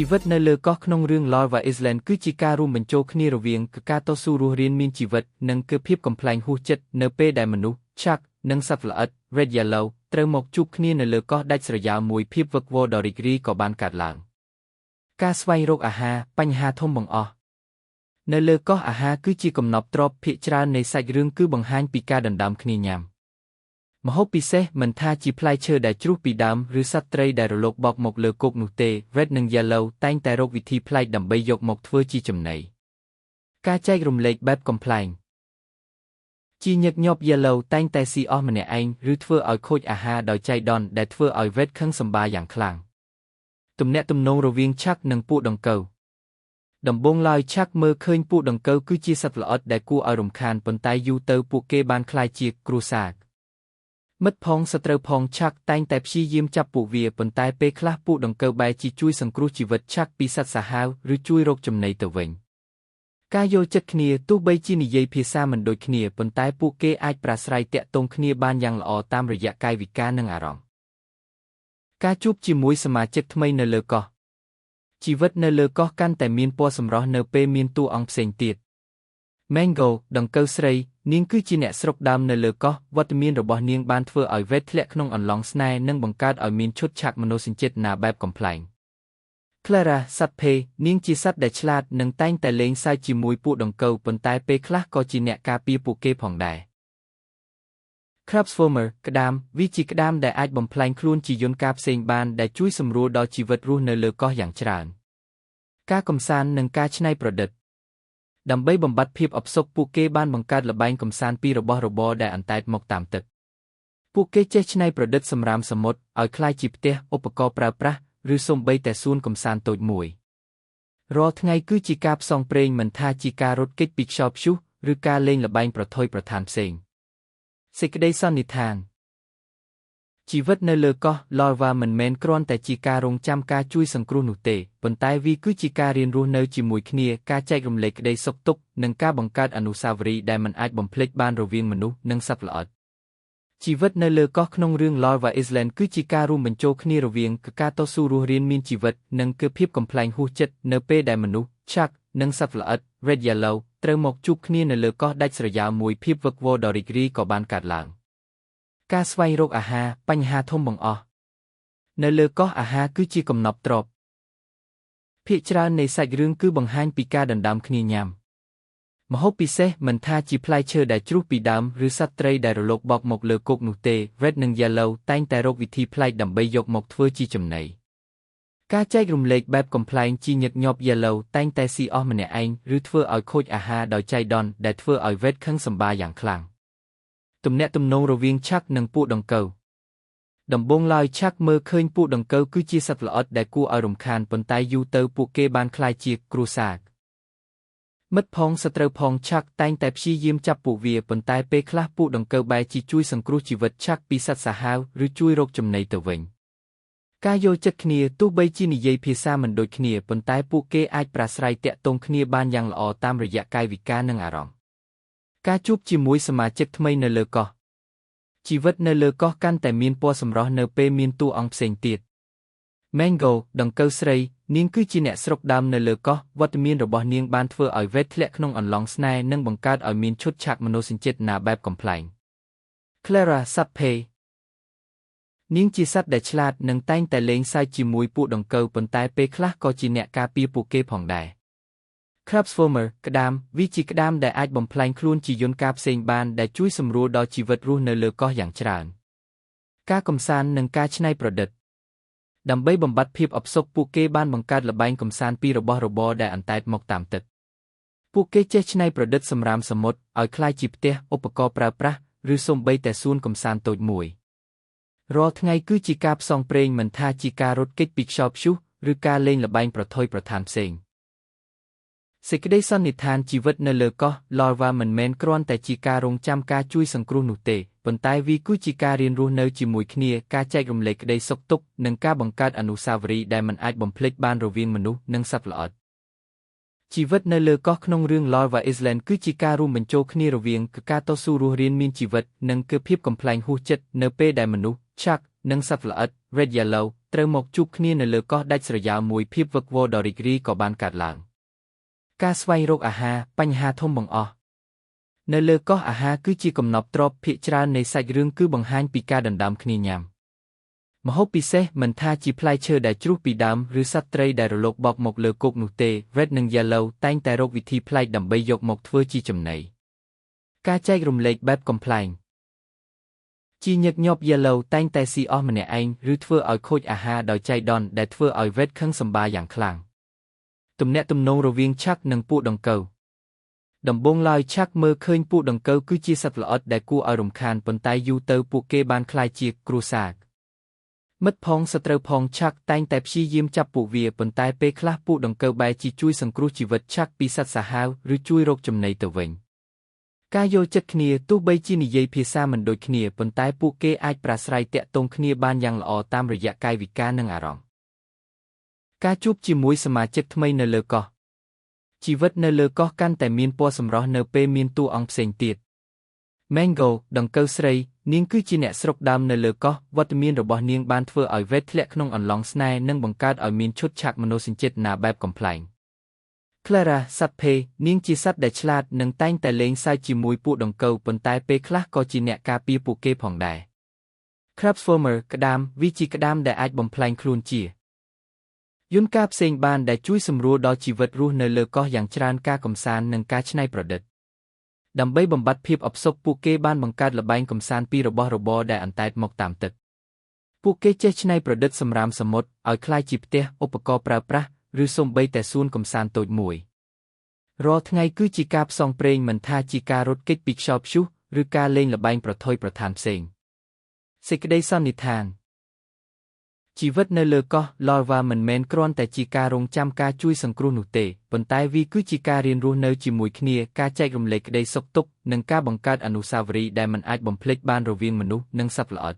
ជីវិតនៅលើកោះក្នុងរឿង Lava Island គឺជាការរួមបញ្ចូលគ្នារវាងការតស៊ូរស់រានមានជីវិតនិងភាពកំប្លែងហួសចិត្តនៅពេលដែលមនុស្ស Shark និងសត្វល្អិត Red Yellow ត្រូវមកជួបគ្នានៅលើកោះដាច់ស្រយាលមួយភាពវឹកវរដ៏រីករាយក៏បានកើតឡើងការស្វែងរកអាហារបញ្ហាធំបង្អស់នៅលើកោះអាហារគឺជាកំណប់ទ្រព្យភាគច្រើននៃសាច់រឿងគឺបង្ហាញពីការដណ្ដើមគ្នាញ៉ាំម្ហូបពិសេសមិនថាជាផ្លែឈើដែលជ្រុះពីដើមឬសត្វត្រីដែលរលកបោកមកលើគោកនោះទេ Red និង Yellow តែងតែរកវិធីប្លែកដើម្បីយកមកធ្វើជាចំណីការចែករំលែកបែបកំប្លែងជាញឹកញាប់ Yellow តែងតែស៊ីអស់ម្នាក់ឯងឬធ្វើឲ្យខូចអាហារដោយចៃដន្យដែលធ្វើឲ្យ Red ខឹងសម្បារយ៉ាងខ្លាំងទំនាក់ទំនងរវាង Shark និងពួកដង្កូវដំបូងឡើយ Shark មើលឃើញពួកដង្កូវគឺជាសត្វល្អិតដែលគួរឲ្យរំខានប៉ុន្តែយូរទៅពួកគេបានក្លាយជាគ្រួសារមិត្តផងសត្រូវផង Shark តែងតែព្យាយាមចាប់ពួកវាប៉ុន្តែពេលខ្លះពួកដង្កូវបែរជាជួយសង្គ្រោះជីវិត Shark ពីសត្វសាហាវឬជួយរកចំណីទៅវិញការយល់ចិត្តគ្នាទោះបីជានិយាយភាសាមិនដូចគ្នាប៉ុន្តែពួកគេអាចប្រាស្រ័យទាក់ទងគ្នាបានយ៉ាងល្អតាមរយៈកាយវិការនិងអារម្មណ៍ការជួបជាមួយសមាជិកថ្មីនៅលើកោះជីវិតនៅលើកោះកាន់តែមានពណ៌សម្រស់នៅពេលមានតួអង្គផ្សេងទៀត Mango ដង្កូវស្រីនាងគឺជាអ្នកស្រុកដើមនៅលើកោះវត្តមានរបស់នាងបានធ្វើឲ្យ Red ធ្លាក់ក្នុងអន្លង់ស្នេហ៍និងបង្កើតឲ្យមានឈុតឆាកមនោសញ្ចេតនាបែបកំប្លែង Clara សត្វភេនាងជាសត្វដែលឆ្លាតនិងតែងតែលេងសើចជាមួយពួកដង្កូវប៉ុន្តែពេលខ្លះក៏ជាអ្នកការពារពួកគេផងដែរ Crabsformer ក្តាមវាជាក្តាមដែលអាចបំផ្លាញខ្លួនជាយន្តការផ្សេងបានដែលជួយសម្រួលដល់ជីវិតរស់នៅលើកោះយ៉ាងច្រើនការកំសាន្តនិងការច្នៃប្រឌិតដើម្បីបំបត្តិភាពអផ្សុកពួកគេបានបង្កើតល្បែងកំសាន្តពីរបស់របរដែលអណ្តែតមកតាមទឹកពួកគេចេះច្នៃប្រឌិតសម្រាមសមុទ្រឲ្យក្លាយជាផ្ទះឧបករណ៍ប្រើប្រាស់ឬសូម្បីតែសួនកំសាន្តតូចមួយរាល់ថ្ងៃគឺជាការផ្សងព្រេងមិនថាជាការរត់គេចពីខ្យល់ព្យុះឬការលេងល្បែងប្រថុយប្រថានផ្សេងសេចក្តីសន្និដ្ឋានជីវិតនៅលើកោះ Lava មិនមែនគ្រាន់តែជាការរងចាំការជួយសង្គ្រោះនោះទេប៉ុន្តែវាគឺជាការរៀនរស់នៅជាមួយគ្នាការចែករំលែកក្តីសុខទុក្ខនិងការបង្កើតអនុស្សាវរីយ៍ដែលមិនអាចបំភ្លេចបានរវាងមនុស្សនិងសត្វល្អិតជីវិតនៅលើកោះក្នុងរឿង Lava Island គឺជាការរួមបញ្ចូលគ្នារវាងការតស៊ូរស់រានមានជីវិតនិងភាពកំប្លែងហួសចិត្តនៅពេលដែលមនុស្ស Shark និងសត្វល្អិត Red Yellow ត្រូវមកជួបគ្នានៅលើកោះដាច់ស្រយាលមួយភាពវឹកវរដ៏រីករាយក៏បានកើតឡើងការស្វែងរកអាហារបញ្ហាធំបង្អស់នៅលើកោះអាហារគឺជាកំណប់ទ្រព្យភាគច្រើននៃសាច់រឿងគឺបង្ហាញពីការដណ្ដើមគ្នាញ៉ាំម្ហូបពិសេសមិនថាជាផ្លែឈើដែលជ្រុះពីដើមឬសត្វត្រីដែលរលកបោកមកលើគោកនោះទេ Red និង Yellow តែងតែរកវិធីប្លែកដើម្បីយកមកធ្វើជាចំណីការចែករំលែកបែបកំប្លែងជាញឹកញាប់ Yellow តែងតែស៊ីអស់ម្នាក់ឯងឬធ្វើឲ្យខូចអាហារដោយចៃដន្យដែលធ្វើឲ្យ Red ខឹងសម្បារយ៉ាងខ្លាំងទំនាក់ទំនងរវាង Shark និងពួកដង្កូវដំបូងឡើយ Shark មើលឃើញពួកដង្កូវគឺជាសត្វល្អិតដែលគួរឲ្យរំខានប៉ុន្តែយូរទៅពួកគេបានក្លាយជាគ្រួសារមិត្តផងសត្រូវផង Shark តែងតែព្យាយាមចាប់ពួកវាប៉ុន្តែពេលខ្លះពួកដង្កូវបែរជាជួយសង្គ្រោះជីវិត Shark ពីសត្វសាហាវឬជួយរកចំណីទៅវិញការយល់ចិត្តគ្នាទោះបីជានិយាយភាសាមិនដូចគ្នាប៉ុន្តែពួកគេអាចប្រាស្រ័យទាក់ទងគ្នាបានយ៉ាងល្អតាមរយៈកាយវិការនិងអារម្មណ៍ការជួបជាមួយសមាជិកថ្មីនៅលើកោះជីវិតនៅលើកោះកាន់តែមានពណ៌សម្រស់នៅពេលមានតួអង្គផ្សេងទៀត Mango ដង្កូវស្រីនាងគឺជាអ្នកស្រុកដើមនៅលើកោះវត្តមានរបស់នាងបានធ្វើឲ្យ Red ធ្លាក់ក្នុងអន្លង់ស្នេហ៍និងបង្កើតឲ្យមានឈុតឆាកមនោសញ្ចេតនាបែបកំប្លែង Clara សត្វភេនាងជាសត្វដែលឆ្លាតនិងតែងតែលេងសើចជាមួយពួកដង្កូវប៉ុន្តែពេលខ្លះក៏ជាអ្នកការពារពួកគេផងដែរ Crabsformer ក្តាមវាជាក្តាមដែលអាចបំផ្លាញខ្លួនជាយន្តការផ្សេងបានដែលជួយសម្រួលដល់ជីវិតរស់នៅលើកោះយ៉ាងច្រើនការកំសាន្តនិងការច្នៃប្រឌិតដើម្បីបំបត្តិភាពអផ្សុកពួកគេបានបង្កើតល្បែងកំសាន្តពីរបស់របរដែលអណ្តែតមកតាមទឹកពួកគេចេះច្នៃប្រឌិតសម្រាមសមុទ្រឲ្យក្លាយជាផ្ទះឧបករណ៍ប្រើប្រាស់ឬសូម្បីតែសួនកំសាន្តតូចមួយរាល់ថ្ងៃគឺជាការផ្សងព្រេងមិនថាជាការរត់គេចពីខ្យល់ព្យុះឬការលេងល្បែងប្រថុយប្រថានផ្សេងសេចក្តីសន្និដ្ឋានជីវិតនៅលើកោះ Lava មិនមែនគ្រាន់តែជាការរងចាំការជួយសង្គ្រោះនោះទេប៉ុន្តែវាគឺជាការរៀនរស់នៅជាមួយគ្នាការចែករំលែកក្តីសុខទុក្ខនិងការបង្កើតអនុស្សាវរីយ៍ដែលមិនអាចបំភ្លេចបានរវាងមនុស្សនិងសត្វល្អិតជីវិតនៅលើកោះក្នុងរឿង Lava Island គឺជាការរួមបញ្ចូលគ្នារវាងការតស៊ូរស់រានមានជីវិតនិងភាពកំប្លែងហួសចិត្តនៅពេលដែលមនុស្ស Shark និងសត្វល្អិត Red Yellow ត្រូវមកជួបគ្នានៅលើកោះដាច់ស្រយាលមួយភាពវឹកវរដ៏រីករាយក៏បានកើតឡើងការស្វែងរកអាហារបញ្ហាធំបង្អស់នៅលើកោះអាហារគឺជាកំណប់ទ្រព្យភាគច្រើននៃសាច់រឿងគឺបង្ហាញពីការដណ្ដើមគ្នាញ៉ាំម្ហូបពិសេសមិនថាជាផ្លែឈើដែលជ្រុះពីដើមឬសត្វត្រីដែលរលកបោកមកលើគោកនោះទេ Red និង Yellow តែងតែរកវិធីប្លែកដើម្បីយកមកធ្វើជាចំណីការចែករំលែកបែបកំ pl ែងជាញឹកញាប់ Yellow តែងតែស៊ីអស់ម្នាក់ឯងឬធ្វើឲ្យខូចអាហារដោយចៃដន្យដែលធ្វើឲ្យ Red ខឹងសម្បារយ៉ាងខ្លាំងទំនាក់ទំនងរវាង Chuck និងពួកដង្កូវដំបូងឡើយ Chuck មើលឃើញពួកដង្កូវគឺជាសត្វល្អិតដែលគួរឲ្យរំខានប៉ុន្តែយូរទៅពួកគេបានក្លាយជាគ្រួសារមិត្តផងសត្រូវផង Chuck តែងតែព្យាយាមចាប់ពួកវាប៉ុន្តែពេលខ្លះពួកដង្កូវបែរជាជួយសង្គ្រោះជីវិត Chuck ពីសត្វសាហាវឬជួយរកចំណីទៅវិញការយល់ចិត្តគ្នាទោះបីជានិយាយភាសាមិនដូចគ្នាប៉ុន្តែពួកគេអាចប្រាស្រ័យទាក់ទងគ្នាបានយ៉ាងល្អតាមរយៈកាយវិការនិងអារម្មណ៍ការជួបជាមួយសមាជិកថ្មីនៅលើកោះជីវិតនៅលើកោះកាន់តែមានពណ៌សម្រស់នៅពេលមានតួអង្គផ្សេងទៀត Mango ដង្កូវស្រីនាងគឺជាអ្នកស្រុកដើមនៅលើកោះវត្តមានរបស់នាងបានធ្វើឲ្យ Red ធ្លាក់ក្នុងអន្លង់ស្នេហ៍និងបង្កើតឲ្យមានឈុតឆាកមនោសញ្ចេតនាបែបកំប្លែង Clara សត្វភេនាងជាសត្វដែលឆ្លាតនិងតែងតែលេងសើចជាមួយពួកដង្កូវប៉ុន្តែពេលខ្លះក៏ជាអ្នកការពារពួកគេផងដែរ Crabs Farmer ក្តាមវាជាក្តាមដែលអាចបំផ្លែងខ្លួនជាយន្តការផ្សេងបានដែលជួយសម្រួលដល់ជីវិតរស់នៅលើកោះយ៉ាងច្រើនការកម្សាន្តនិងការច្នៃប្រឌិតដើម្បីបំបត្តិភាពអផ្សុកពួកគេបានបង្កើតល្បែងកម្សាន្តពីរបស់របរដែលអណ្តែតមកតាមទឹកពួកគេចេះច្នៃប្រឌិតសម្រាមសមុទ្រឲ្យក្លាយជាផ្ទះឧបករណ៍ប្រើប្រាស់ឬសូម្បីតែសួនកម្សាន្តតូចមួយរាល់ថ្ងៃគឺជាការផ្សងព្រេងមិនថាជាការរត់គេចពីខ្យល់ព្យុះឬការលេងល្បែងប្រថុយប្រថានផ្សេងសេចក្តីសន្និដ្ឋានជីវិតនៅលើកោះ Larva មិនមែនគ្រាន់តែជាការរងចាំការជួយសង្គ្រោះនោះទេប៉ុន្តែវាគឺជាការរៀនរស់នៅជាមួយគ្នាការចែករំលែកក្តីសុខទុក្ខនិងការបង្កើតអនុស្សាវរីយ៍ដែលមិនអាចបំភ្លេចបានរវាងមនុស្សនិងសត្វល្អិត